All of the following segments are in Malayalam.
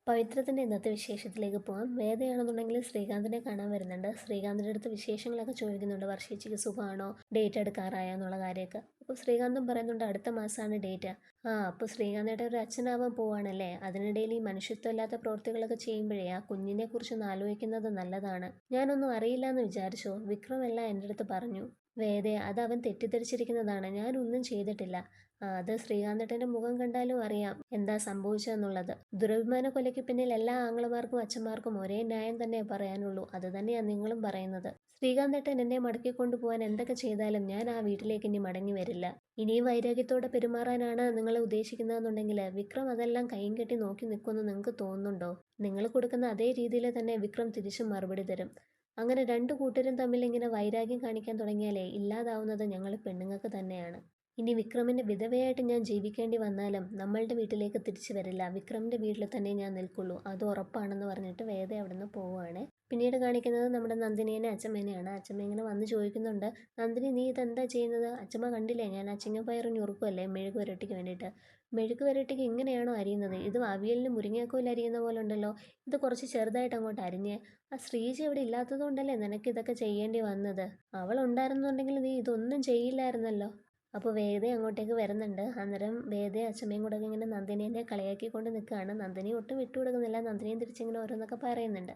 പവിത്രത്തിൻ്റെ ഇന്നത്തെ വിശേഷത്തിലേക്ക് പോകാം. വേദയാണെന്നുണ്ടെങ്കിൽ ശ്രീകാന്തിനെ കാണാൻ വരുന്നുണ്ട്. ശ്രീകാന്തിൻ്റെ അടുത്ത് വിശേഷങ്ങളൊക്കെ ചോദിക്കുന്നുണ്ട്. വർഷേച്ചിക്ക് സുഖമാണോ, ഡേറ്റ് എടുക്കാറായോ എന്നുള്ള കാര്യമൊക്കെ. അപ്പോൾ ശ്രീകാന്തും പറയുന്നുണ്ട് അടുത്ത മാസമാണ് ഡേറ്റ്. അപ്പോൾ ശ്രീകാന്തിൻ്റെ ഒരു അച്ഛനാവാൻ പോവാണല്ലേ. അതിനിടയിൽ ഈ മനുഷ്യത്വമില്ലാത്ത പ്രവൃത്തികളൊക്കെ ചെയ്യുമ്പോഴേ ആ കുഞ്ഞിനെ കുറിച്ചൊന്ന് ആലോചിക്കുന്നത് നല്ലതാണ്. ഞാനൊന്നും അറിയില്ല എന്ന് വിചാരിച്ചോ, വിക്രം എല്ലാം എൻ്റെ അടുത്ത് പറഞ്ഞു. വേദയെ അത് അവൻ തെറ്റിദ്ധരിച്ചിരിക്കുന്നതാണ്, ഞാനൊന്നും ചെയ്തിട്ടില്ല. അത് ശ്രീകാന്തേട്ടൻ്റെ മുഖം കണ്ടാലും അറിയാം എന്താ സംഭവിച്ചതെന്നുള്ളത്. ദുരഭിമാന കൊലയ്ക്ക് പിന്നിൽ എല്ലാ ആങ്ങളമാർക്കും അച്ഛന്മാർക്കും ഒരേ ന്യായം തന്നെ പറയാനുള്ളൂ. അത് തന്നെയാണ് നിങ്ങളും പറയുന്നത്. ശ്രീകാന്തേട്ടൻ എന്നെ മടക്കി കൊണ്ടുപോകാൻ എന്തൊക്കെ ചെയ്താലും ഞാൻ ആ വീട്ടിലേക്ക് ഇനി മടങ്ങി വരില്ല. ഇനിയും വൈരാഗ്യത്തോടെ പെരുമാറാനാണ് നിങ്ങൾ ഉദ്ദേശിക്കുന്നതെന്നുണ്ടെങ്കിൽ വിക്രം അതെല്ലാം കൈയും കെട്ടി നോക്കി നിൽക്കുമെന്ന് നിങ്ങൾക്ക് തോന്നുന്നുണ്ടോ? നിങ്ങൾ കൊടുക്കുന്ന അതേ രീതിയിൽ തന്നെ വിക്രം തിരിച്ചും മറുപടി തരും. അങ്ങനെ രണ്ടു കൂട്ടരും തമ്മിൽ ഇങ്ങനെ വൈരാഗ്യം കാണിക്കാൻ തുടങ്ങിയാലേ ഇല്ലാതാവുന്നത് ഞങ്ങൾ പെണ്ണുങ്ങൾക്ക് തന്നെയാണ്. ഇനി വിക്രമിൻ്റെ വിധവയായിട്ട് ഞാൻ ജീവിക്കേണ്ടി വന്നാലും നമ്മളുടെ വീട്ടിലേക്ക് തിരിച്ചു വരില്ല. വിക്രമിൻ്റെ വീട്ടിൽ തന്നെ ഞാൻ നിൽക്കുള്ളൂ, അത് ഉറപ്പാണെന്ന് പറഞ്ഞിട്ട് വേദ അവിടെ നിന്ന് പോവുകയാണ്. പിന്നീട് കാണിക്കുന്നത് നമ്മുടെ നന്ദിനിയെ അച്ഛമ്മേനെയാണ്. അച്ഛമ്മ ഇങ്ങനെ വന്ന് ചോദിക്കുന്നുണ്ട്, നന്ദിനി നീ ഇതെന്താ ചെയ്യുന്നത്? അച്ഛമ്മ കണ്ടില്ലേ, ഞാൻ അച്ചിങ്ങ പയറ് ഞുറുക്കുമല്ലേ മെഴുക്ക് പുരട്ടിക്ക് വേണ്ടിയിട്ട്. മെഴുക്ക് പുരട്ടിക്ക് ഇങ്ങനെയാണോ അരിയുന്നത്? ഇത് അവിയലിന് മുരിങ്ങക്കോൽ അരിയുന്ന പോലെ ഉണ്ടല്ലോ. ഇത് കുറച്ച് ചെറുതായിട്ട് അങ്ങോട്ട് അരിഞ്ഞ്. ആ ശ്രീജ ഇവിടെ ഇല്ലാത്തത് കൊണ്ടല്ലേ നിനക്ക് ഇതൊക്കെ ചെയ്യേണ്ടി വന്നത്. അവൾ ഉണ്ടായിരുന്നുണ്ടെങ്കിൽ നീ ഇതൊന്നും ചെയ്യില്ലായിരുന്നല്ലോ. അപ്പോൾ വേദ അങ്ങോട്ടേക്ക് വരുന്നുണ്ട്. അന്നേരം വേദയും അച്ഛമ്മയും കൂടെ ഇങ്ങനെ നന്ദിനിയെ കളിയാക്കിക്കൊണ്ട് നിൽക്കുകയാണ്. നന്ദിനി ഒട്ടും വിട്ടുകൊടുക്കുന്നില്ല. നന്ദിനിയും തിരിച്ചിങ്ങനെ ഓരോന്നൊക്കെ പറയുന്നുണ്ട്.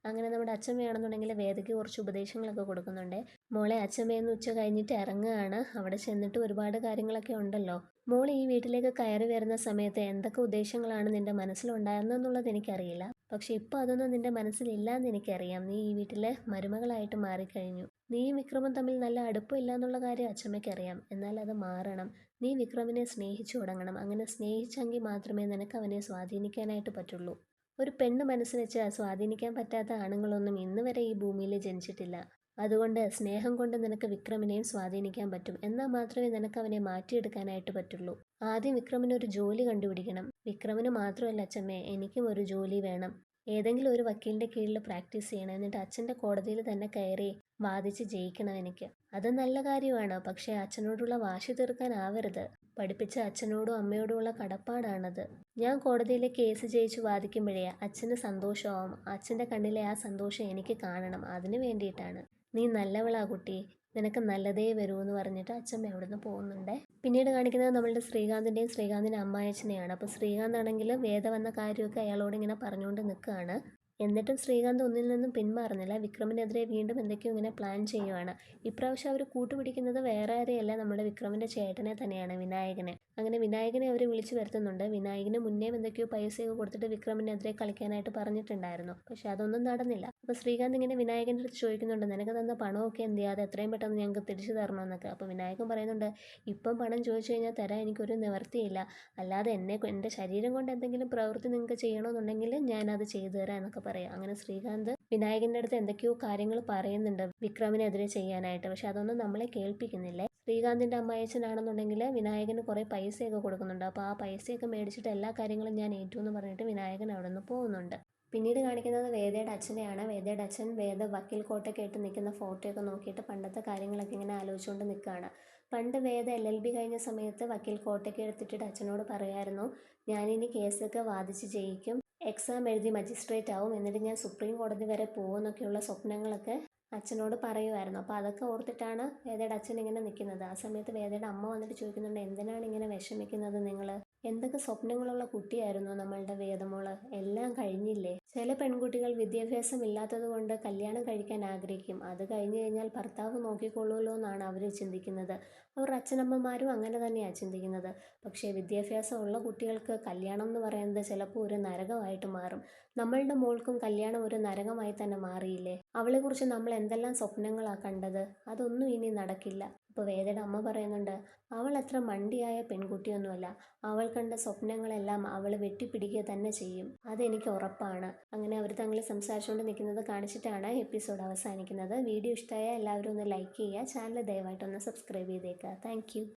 അങ്ങനെ നമ്മുടെ അച്ഛമ്മയാണെന്നുണ്ടെങ്കിൽ വേദയ്ക്ക് കുറച്ച് ഉപദേശങ്ങളൊക്കെ കൊടുക്കുന്നുണ്ട്. മോളെ, അച്ഛമ്മയെന്ന് ഉച്ച കഴിഞ്ഞിട്ട് ഇറങ്ങുകയാണ്. അവിടെ ചെന്നിട്ട് ഒരുപാട് കാര്യങ്ങളൊക്കെ ഉണ്ടല്ലോ. മോൾ ഈ വീട്ടിലേക്ക് കയറി വരുന്ന സമയത്ത് എന്തൊക്കെ ഉദ്ദേശങ്ങളാണ് നിന്റെ മനസ്സിലുണ്ടായിരുന്നെന്നുള്ളത് എനിക്കറിയില്ല. പക്ഷെ ഇപ്പോൾ അതൊന്നും നിന്റെ മനസ്സിലില്ലാന്ന് എനിക്കറിയാം. നീ ഈ വീട്ടിലെ മരുമകളായിട്ട് മാറിക്കഴിഞ്ഞു. നീയും വിക്രമും തമ്മിൽ നല്ല അടുപ്പമില്ല എന്നുള്ള കാര്യം അച്ഛമ്മയ്ക്കറിയാം. എന്നാൽ അത് മാറണം. നീ വിക്രമിനെ സ്നേഹിച്ചു തുടങ്ങണം. അങ്ങനെ സ്നേഹിച്ചെങ്കിൽ മാത്രമേ നിനക്ക് അവനെ സ്വാധീനിക്കാനായിട്ട് പറ്റുള്ളൂ. ഒരു പെണ്ണ് മനസ്സ് വെച്ച് സ്വാധീനിക്കാൻ പറ്റാത്ത ആണുങ്ങളൊന്നും ഇന്ന് വരെ ഈ ഭൂമിയിൽ ജനിച്ചിട്ടില്ല. അതുകൊണ്ട് സ്നേഹം കൊണ്ട് നിനക്ക് വിക്രമിനെയും സ്വാധീനിക്കാൻ പറ്റും. എന്നാൽ മാത്രമേ നിനക്ക് അവനെ മാറ്റിയെടുക്കാനായിട്ട് പറ്റുള്ളൂ. ആദ്യം വിക്രമിന് ഒരു ജോലി കണ്ടുപിടിക്കണം. വിക്രമിന് മാത്രമല്ല അച്ഛമ്മേ, എനിക്കും ഒരു ജോലി വേണം. ഏതെങ്കിലും ഒരു വക്കീലിൻ്റെ കീഴിൽ പ്രാക്ടീസ് ചെയ്യണം. എന്നിട്ട് അച്ഛൻ്റെ കോടതിയിൽ തന്നെ കയറി വാദിച്ച് ജയിക്കണം എനിക്ക്. അത് നല്ല കാര്യമാണ്. പക്ഷേ അച്ഛനോടുള്ള വാശി തീർക്കാനാവരുത്. പഠിപ്പിച്ച അച്ഛനോടും അമ്മയോടുമുള്ള കടപ്പാടാണത്. ഞാൻ കോടതിയിലെ കേസ് ജയിച്ച് വാദിക്കുമ്പോഴേ അച്ഛന് സന്തോഷമാവും. അച്ഛൻ്റെ കണ്ണിലെ ആ സന്തോഷം എനിക്ക് കാണണം. അതിന് വേണ്ടിയിട്ടാണ്. നീ നല്ലവളാ കുട്ടി, നിനക്ക് നല്ലതേ വരൂ എന്ന് പറഞ്ഞിട്ട് അച്ഛമ്മ അവിടുന്ന് പോകുന്നുണ്ട്. പിന്നീട് കാണിക്കുന്നത് നമ്മളുടെ ശ്രീകാന്തിൻ്റെയും ശ്രീകാന്തിൻ്റെ അമ്മായച്ചനെയാണ്. അപ്പോൾ ശ്രീകാന്ത് ആണെങ്കിൽ വേദ വന്ന കാര്യമൊക്കെ അയാളോട് ഇങ്ങനെ പറഞ്ഞുകൊണ്ട് നിൽക്കുകയാണ്. എന്നിട്ടും ശ്രീകാന്ത് ഒന്നിൽ നിന്നും പിന്മാറുന്നില്ല. വിക്രമിനെതിരെ വീണ്ടും എന്തൊക്കെയോ ഇങ്ങനെ പ്ലാൻ ചെയ്യുവാണ്. ഇപ്രാവശ്യം അവർ കൂട്ടുപിടിക്കുന്നത് വേറെ ആരെയല്ല, നമ്മുടെ വിക്രമിൻ്റെ ചേട്ടനെ തന്നെയാണ്, വിനായകനെ. അങ്ങനെ വിനായകനെ അവർ വിളിച്ചു വരുത്തുന്നുണ്ട്. വിനായകന് മുന്നേ എന്തൊക്കെയോ പൈസയൊക്കെ കൊടുത്തിട്ട് വിക്രമിനെതിരെ കളിക്കാനായിട്ട് പറഞ്ഞിട്ടുണ്ടായിരുന്നു. പക്ഷെ അതൊന്നും നടന്നില്ല. അപ്പോൾ ശ്രീകാന്ത് ഇങ്ങനെ വിനായകൻ്റെ അടുത്ത് ചോദിക്കുന്നുണ്ട്, നിനക്ക് തന്ന പണമൊക്കെ എന്ത് ചെയ്യാതെ എത്രയും പെട്ടെന്ന് ഞങ്ങൾക്ക് തിരിച്ചു തരണമെന്നൊക്കെ. അപ്പോൾ വിനായകൻ പറയുന്നുണ്ട്, ഇപ്പം പണം ചോദിച്ചു കഴിഞ്ഞാൽ തരാൻ എനിക്കൊരു നിവർത്തിയില്ല. അല്ലാതെ എൻ്റെ ശരീരം കൊണ്ട് എന്തെങ്കിലും പ്രവൃത്തി നിങ്ങൾക്ക് ചെയ്യണമെന്നുണ്ടെങ്കിൽ ഞാനത് ചെയ്തു തരാം എന്നൊക്കെ പറയാം. അങ്ങനെ ശ്രീകാന്ത് വിനായകൻ്റെ അടുത്ത് എന്തൊക്കെയോ കാര്യങ്ങൾ പറയുന്നുണ്ട് വിക്രമിനെതിരെ ചെയ്യാനായിട്ട്. പക്ഷെ അതൊന്നും നമ്മളെ കേൾപ്പിക്കുന്നില്ലേ. ശ്രീകാന്തിൻ്റെ അമ്മായച്ചനാണെന്നുണ്ടെങ്കിൽ വിനായകന് കുറേ പൈസയൊക്കെ കൊടുക്കുന്നുണ്ട്. അപ്പോൾ ആ പൈസയൊക്കെ മേടിച്ചിട്ട് എല്ലാ കാര്യങ്ങളും ഞാൻ ഏറ്റു എന്ന് പറഞ്ഞിട്ട് വിനായകൻ അവിടെ നിന്ന് പോകുന്നുണ്ട്. പിന്നീട് കാണിക്കുന്നത് വേദയുടെ അച്ഛനെയാണ്. വേദയുടെ അച്ഛൻ വേദ വക്കീൽ കോട്ടൊക്കെ ഇട്ട് നിൽക്കുന്ന ഫോട്ടോയൊക്കെ നോക്കിയിട്ട് പണ്ടത്തെ കാര്യങ്ങളൊക്കെ ഇങ്ങനെ ആലോചിച്ചുകൊണ്ട് നിൽക്കുകയാണ്. പണ്ട് വേദ LLB കഴിഞ്ഞ സമയത്ത് വക്കീൽ കോട്ടൊക്കെ എടുത്തിട്ട് അച്ഛനോട് പറയായിരുന്നു, ഞാനിനി കേസൊക്കെ വാദിച്ച് ജയിക്കും, എക്സാം എഴുതി മജിസ്ട്രേറ്റ് ആവും, എന്നിട്ട് ഞാൻ സുപ്രീം കോടതി വരെ പോകുമെന്നൊക്കെയുള്ള സ്വപ്നങ്ങളൊക്കെ അച്ഛനോട് പറയുമായിരുന്നു. അപ്പോൾ അതൊക്കെ ഓർത്തിട്ടാണ് വേദയുടെ അച്ഛൻ ഇങ്ങനെ നിൽക്കുന്നത്. ആ സമയത്ത് വേദയുടെ അമ്മ വന്നിട്ട് ചോദിക്കുന്നുണ്ട്, എന്തിനാണ് ഇങ്ങനെ വിഷമിക്കുന്നത് നിങ്ങൾ? എന്തൊക്കെ സ്വപ്നങ്ങളുള്ള കുട്ടിയായിരുന്നു നമ്മളുടെ വേദമോള്. എല്ലാം കഴിഞ്ഞില്ലേ. ചില പെൺകുട്ടികൾ വിദ്യാഭ്യാസം ഇല്ലാത്തത് കൊണ്ട് കല്യാണം കഴിക്കാൻ ആഗ്രഹിക്കും. അത് കഴിഞ്ഞു കഴിഞ്ഞാൽ ഭർത്താവ് നോക്കിക്കൊള്ളുമല്ലോ എന്നാണ് അവർ ചിന്തിക്കുന്നത്. അവരുടെ അച്ഛനമ്മമാരും അങ്ങനെ തന്നെയാണ് ചിന്തിക്കുന്നത്. പക്ഷേ വിദ്യാഭ്യാസമുള്ള കുട്ടികൾക്ക് കല്യാണം എന്ന് പറയുന്നത് ചിലപ്പോൾ ഒരു നരകമായിട്ട് മാറും. നമ്മളുടെ മോൾക്കും കല്യാണം ഒരു നരകമായി തന്നെ മാറിയില്ലേ. അവളെക്കുറിച്ച് നമ്മൾ എന്തെല്ലാം സ്വപ്നങ്ങളാണ് കണ്ടത്. അതൊന്നും ഇനി നടക്കില്ല. അപ്പോൾ വേദയുടെ അമ്മ പറയുന്നുണ്ട്, അവൾ അത്ര മണ്ടിയായ പെൺകുട്ടിയൊന്നുമല്ല. അവൾ കണ്ട സ്വപ്നങ്ങളെല്ലാം അവൾ വെട്ടിപ്പിടിക്കുക തന്നെ ചെയ്യും, അതെനിക്ക് ഉറപ്പാണ്. അങ്ങനെ അവർ തങ്ങൾ സംസാരിച്ചുകൊണ്ട് നിൽക്കുന്നത് കാണിച്ചിട്ടാണ് എപ്പിസോഡ് അവസാനിക്കുന്നത്. വീഡിയോ ഇഷ്ടമായ എല്ലാവരും ഒന്ന് ലൈക്ക് ചെയ്യുക. ചാനൽ ദയവായിട്ടൊന്ന് സബ്സ്ക്രൈബ് ചെയ്തേക്കുക. താങ്ക്